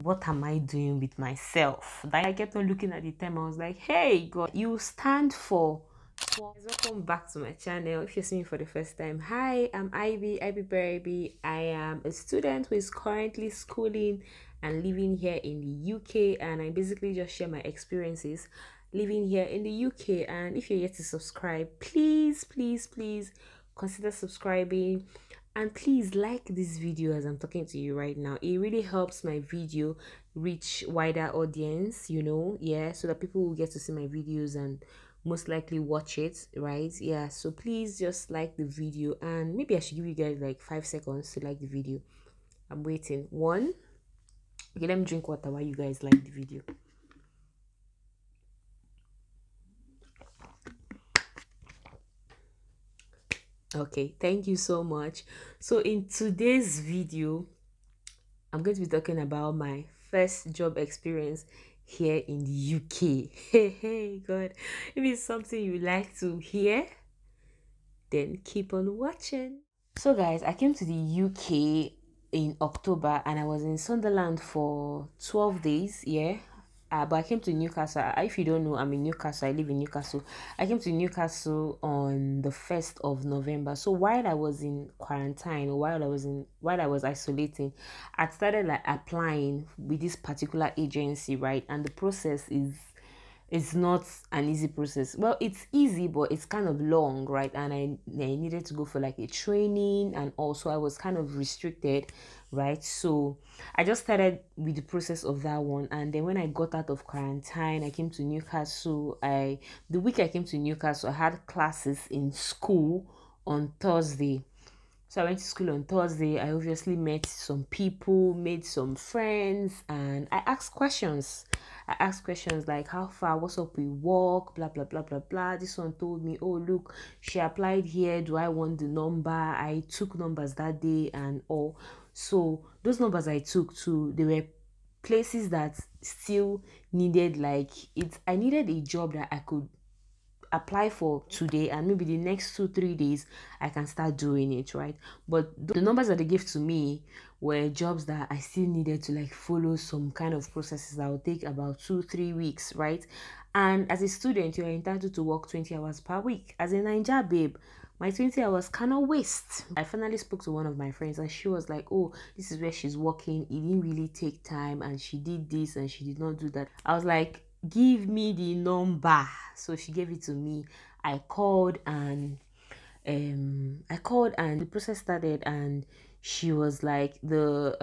what am I doing with myself? Then I kept on looking at the time. I was like, hey, God, you stand for. Welcome back to my channel. If you're seeing me for the first time, hi, I'm Ivy Berry. I am a student who is currently schooling and living here in the UK, and I basically just share my experiences living here in the UK. And if you're yet to subscribe, please consider subscribing, and please like this video as I'm talking to you right now. It really helps my video reach wider audience, yeah, so that people will get to see my videos and most likely watch it, right? Yeah, so please just like the video, and maybe I should give you guys like 5 seconds to like the video. I'm waiting. One. Okay, let me drink water while you guys like the video. Okay, thank you so much. So in today's video, I'm going to be talking about my first job experience here in the UK. Hey, God. If it's something you like to hear, then keep on watching. So, guys, I came to the UK in October and I was in Sunderland for 12 days. Yeah. But I came to Newcastle. If you don't know, I'm in Newcastle. I live in Newcastle. I came to Newcastle on the 1st of November. So while I was in quarantine, while I was isolating, I started like applying with this particular agency, right? And the process is, it's not an easy process. Well, it's easy, but it's kind of long, right? And I needed to go for like a training, and also I was kind of restricted, right? So I just started with the process of that one. And then when I got out of quarantine, I came to Newcastle. The week I came to Newcastle, I had classes in school on Thursday. So I went to school on Thursday. I obviously met some people, made some friends, and I asked questions. I asked questions like, how far, what's up with work, blah, blah, blah, blah, blah. This one told me, oh, look, she applied here. Do I want the number? I took numbers that day and all. So those numbers I took too, they were places that still needed like it. I needed a job that I could apply for today, and maybe the next 2 3 days I can start doing it, right? But the numbers that they gave to me were jobs that I still needed to like follow some kind of processes that would take about 2 3 weeks, right? And as a student, you're entitled to work 20 hours per week. As a Ninja babe, my 20 hours cannot waste. I finally spoke to one of my friends and she was like, oh, this is where she's working. It didn't really take time and she did this and she did not do that. I was like, give me the number. So she gave it to me. I called and the process started, and she was like, the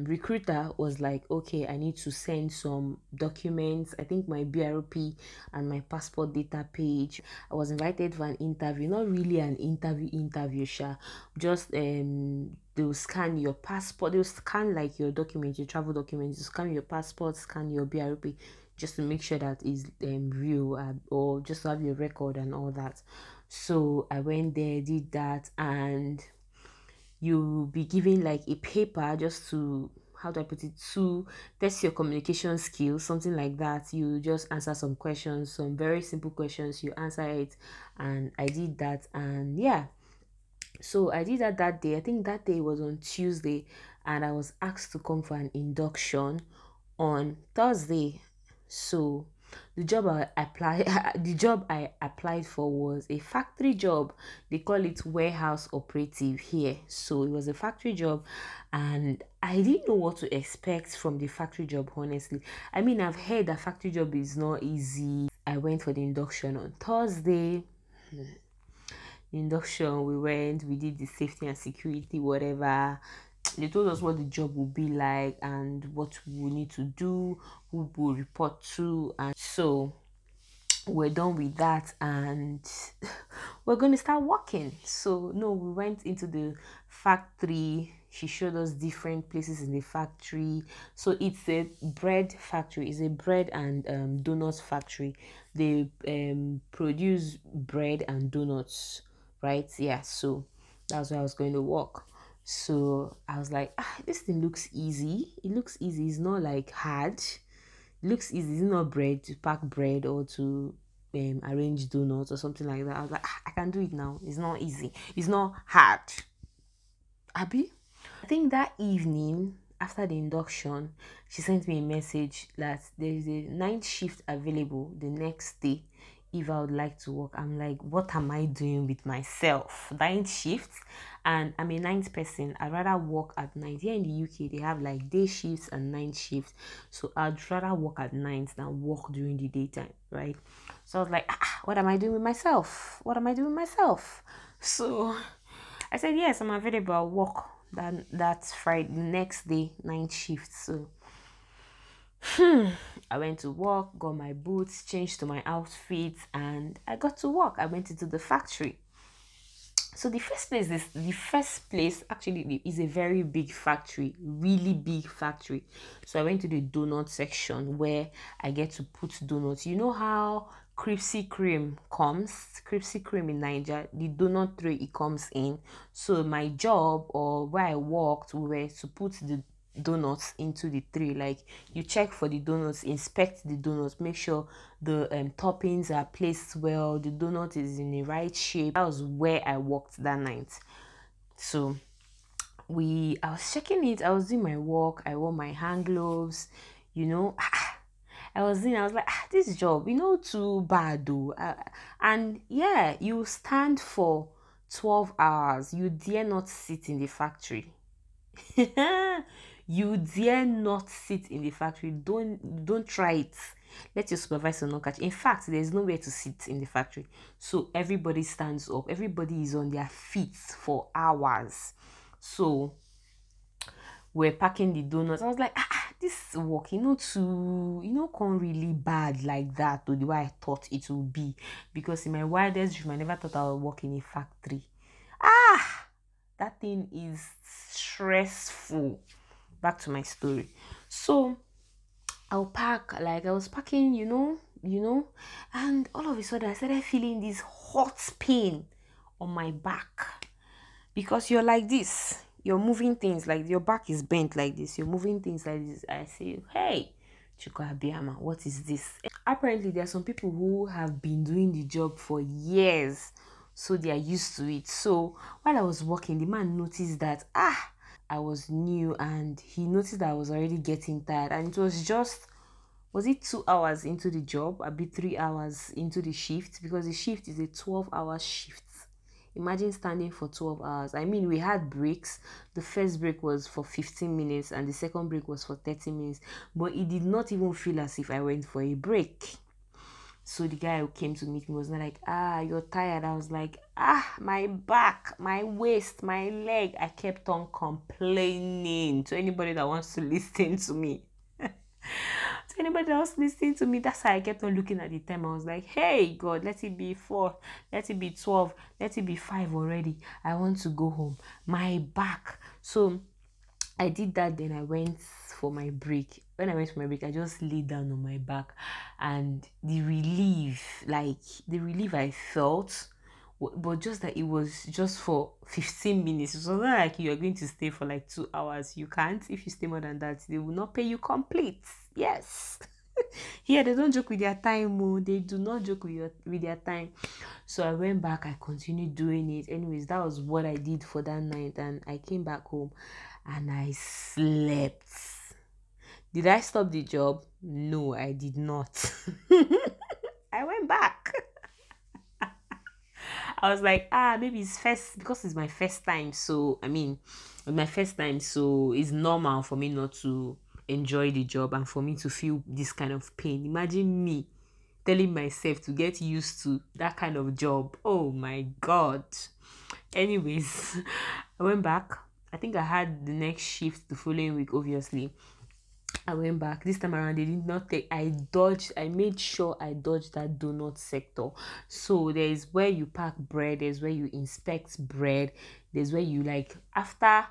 recruiter was like, okay, I need to send some documents, I think my BRP and my passport data page. I was invited for an interview, not really an interview, sha. Just they'll scan your passport, they'll scan like your documents, your travel documents, you scan your passport, scan your BRP, just to make sure that is real, or just to have your record and all that. So I went there, did that, and you'll be given like a paper just to, how do I put it, to test your communication skills, something like that. You just answer some questions, some very simple questions, you answer it, and I did that. And yeah, so I did that day. I think that day was on Tuesday, and I was asked to come for an induction on Thursday. So the job I applied for was a factory job. They call it warehouse operative here. So it was a factory job, and I didn't know what to expect from the factory job, honestly. I mean, I've heard that factory job is not easy. I went for the induction on Thursday. Induction, we did the safety and security, whatever. They told us what the job would be like and what we need to do, who we'll report to, and so we're done with that, and we're going to start working. So no, we went into the factory. She showed us different places in the factory. So it's a bread factory, it's a bread and donuts factory. They produce bread and donuts, right? Yeah, so that's where I was going to work. So I was like, this thing looks easy. It looks easy. It's not like hard. It looks easy. It's not bread to pack bread or to arrange donuts or something like that. I was like, I can do it now. It's not easy. It's not hard. Abby, I think that evening after the induction, she sent me a message that there's a night shift available the next day if I would like to work. I'm like, what am I doing with myself? Night shifts, and I'm a night person. I'd rather work at night. Here in the UK, they have like day shifts and night shifts. So I'd rather work at night than work during the daytime, right? So I was like, what am I doing with myself? What am I doing with myself? So I said, yes, I'm available. I'll work. That's Friday, next day, night shift. So I went to work, got my boots, changed to my outfit, and I got to work. I went into the factory. So the first place actually is a very big factory, really big factory. So I went to the donut section where I get to put donuts. You know how Krispy Kreme comes, Krispy Kreme in Nigeria, the donut tray it comes in. So my job, or where I worked, we were to put the donuts into the tray. Like, you check for the donuts, inspect the donuts, make sure the toppings are placed well, the donut is in the right shape. That was where I worked that night. So I was checking it, I was doing my work, I wore my hand gloves, you know. I was like, this job, too bad though. And yeah, you stand for 12 hours, you dare not sit in the factory. You dare not sit in the factory. Don't try it. Let your supervisor not catch. In fact, there's nowhere to sit in the factory. So everybody stands up. Everybody is on their feet for hours. So we're packing the donuts. I was like, this work, can't really bad like that, or the way I thought it would be. Because in my wildest dream, I never thought I would work in a factory. That thing is stressful. Back to my story. So I'll pack, like I was packing, and all of a sudden I started feeling this hot pain on my back. Because you're like this, you're moving things, like your back is bent like this, you're moving things like this. I say, hey, Chukwu Abiyama, what is this? Apparently, there are some people who have been doing the job for years, so they are used to it. So while I was working, the man noticed that I was new, and he noticed that I was already getting tired. And it was just, was it 2 hours into the job? I'd be 3 hours into the shift, because the shift is a 12-hour shift. Imagine standing for 12 hours. I mean, we had breaks. The first break was for 15 minutes and the second break was for 30 minutes. But it did not even feel as if I went for a break. So the guy who came to meet me was not like, you're tired. I was like, my back, my waist, my leg. I kept on complaining to anybody that wants to listen to me. To anybody that was listening to me, that's how I kept on looking at the time. I was like, hey, God, let it be 4, let it be 12, let it be 5 already. I want to go home. My back. So I did that, then I went for my break. When I went for my break, I just laid down on my back, and the relief I felt, but just that it was just for 15 minutes. It was not like you are going to stay for like 2 hours. You can't. If you stay more than that, they will not pay you complete. Yes. Here they don't joke with their time. Oh. They do not joke with their time. So I went back, I continued doing it. Anyways, that was what I did for that night, and I came back home and I slept. Did I stop the job? No, I did not. I went back. I was like, maybe it's first, because it's my first time. So, I mean, my first time, so it's normal for me not to enjoy the job and for me to feel this kind of pain. Imagine me telling myself to get used to that kind of job. Oh my God. Anyways, I went back. I think I had the next shift the following week, obviously. I went back. This time around, they did not take. I made sure I dodged that donut sector. So there's where you pack bread, there's where you inspect bread, there's where you, like, after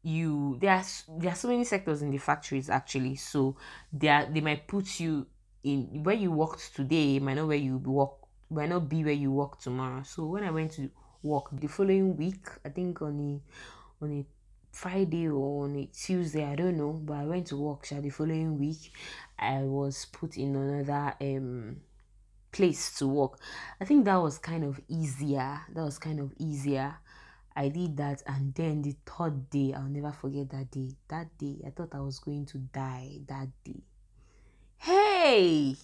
you, there are so many sectors in the factories actually. So they might put you in where you worked today, might not where you work, might not be where you work tomorrow. So when I went to work the following week, I think on a Friday or on a Tuesday, I don't know, but I went to work the following week. I was put in another place to work. I think that was kind of easier. I did that, and then the third day, I'll never forget that day. That day, I thought I was going to die that day. Hey,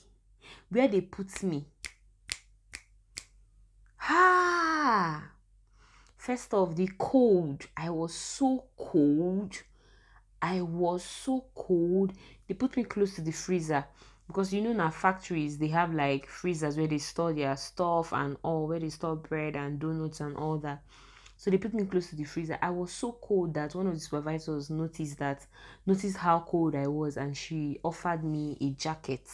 where they put me. First off, the cold. I was so cold. They put me close to the freezer, because now factories, they have like freezers where they store their stuff and all, where they store bread and donuts and all that. So they put me close to the freezer. I was so cold that one of the supervisors noticed how cold I was, and she offered me a jacket.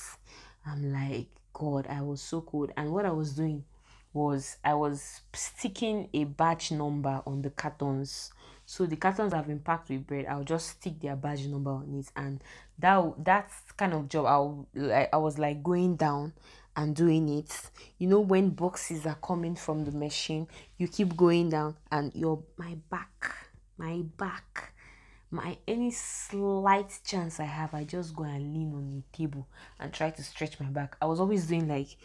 I'm like, God, I was so cold. And what I was doing was I was sticking a batch number on the cartons. So the cartons have been packed with bread. I'll just stick their badge number on it, and that's kind of job. I was like going down and doing it. When boxes are coming from the machine, you keep going down, and my back, any slight chance I have, I just go and lean on the table and try to stretch my back. I was always doing like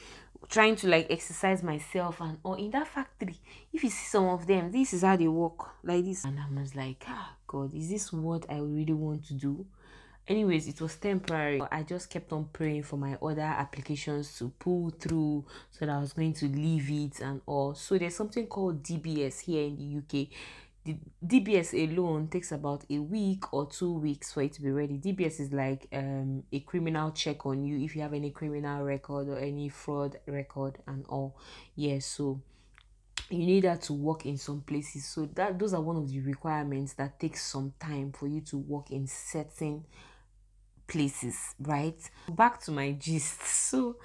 trying to like exercise myself, and or in that factory, if you see some of them, this is how they walk, like this. And I was like, God, is this what I really want to do? Anyways, it was temporary. I just kept on praying for my other applications to pull through, so that I was going to leave it and all. So there's something called DBS here in the UK. The DBS alone takes about a week or 2 weeks for it to be ready. DBS is like a criminal check on you, if you have any criminal record or any fraud record and all. Yeah, so you need that to work in some places. So those are one of the requirements that takes some time for you to work in certain places, right? Back to my gist. So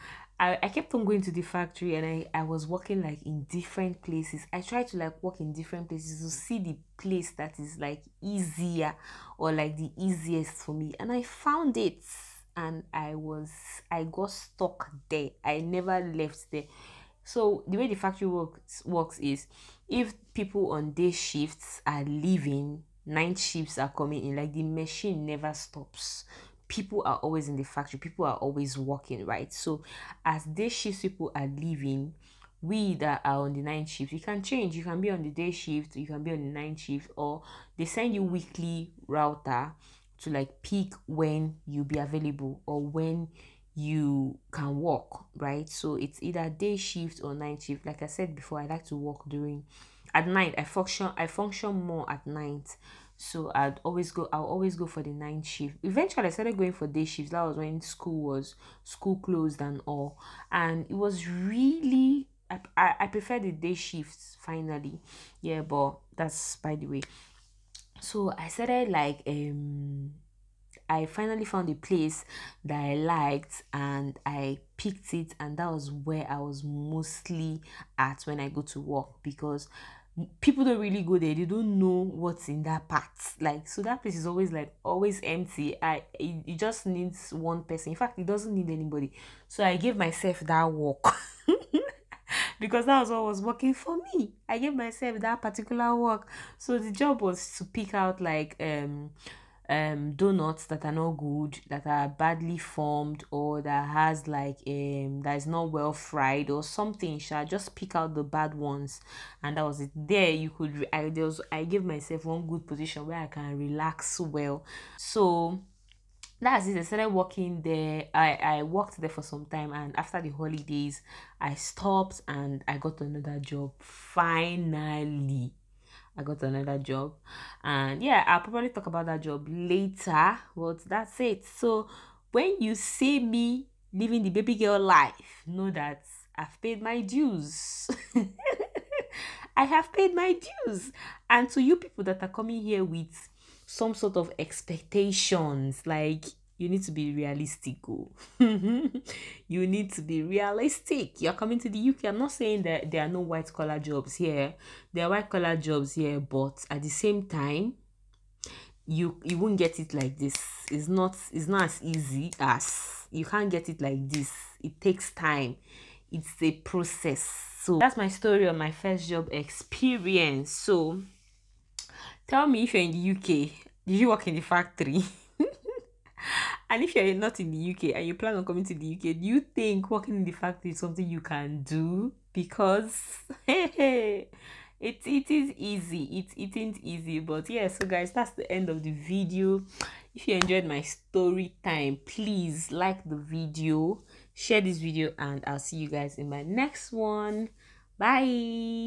I kept on going to the factory, and I was working like in different places. I tried to like work in different places to see the place that is like easier, or like the easiest for me, and I found it. And I got stuck there. I never left there. So the way the factory works is, if people on day shifts are leaving, night shifts are coming in, like the machine never stops. People are always in the factory, people are always working, right? So as day shifts people are leaving, we that are on the night shift, you can change. You can be on the day shift, you can be on the night shift, or they send you weekly router to like pick when you'll be available or when you can work, right? So it's either day shift or night shift. Like I said before, I like to work during at night. I function more at night. So I'll always go for the night shift. Eventually I started going for day shifts. That was when school closed and all. And it was really, I prefer the day shifts finally. Yeah, but that's by the way. So I started like I finally found a place that I liked, and I picked it, and that was where I was mostly at when I go to work, because people don't really go there. They don't know what's in that part. Like, so that place is always like always empty. It just needs one person. In fact, it doesn't need anybody. So I gave myself that work. Because that was what was working for me. I gave myself that particular work. So the job was to pick out like donuts that are not good, that are badly formed, or that has like that is not well fried or something. Just pick out the bad ones, and that was it. There you could I gave myself one good position where I can relax well. So that's it. I started working there. I worked there for some time, and after the holidays I stopped and I got another job. Finally I got another job, and yeah, I'll probably talk about that job later, but that's it. So when you see me living the baby girl life, know that I've paid my dues. I have paid my dues. And to you people that are coming here with some sort of expectations, like, you need to be realistic. Oh. You need to be realistic. You're coming to the UK. I'm not saying that there are no white collar jobs here. There are white collar jobs here, but at the same time, you won't get it like this. It's not as easy as, you can't get it like this. It takes time. It's a process. So that's my story on my first job experience. So tell me, if you're in the UK, did you work in the factory? And if you're not in the UK and you plan on coming to the UK, do you think working in the factory is something you can do? Because hey, it is easy. It isn't easy, but yeah. So guys, that's the end of the video. If you enjoyed my story time, please like the video, share this video, and I'll see you guys in my next one. Bye.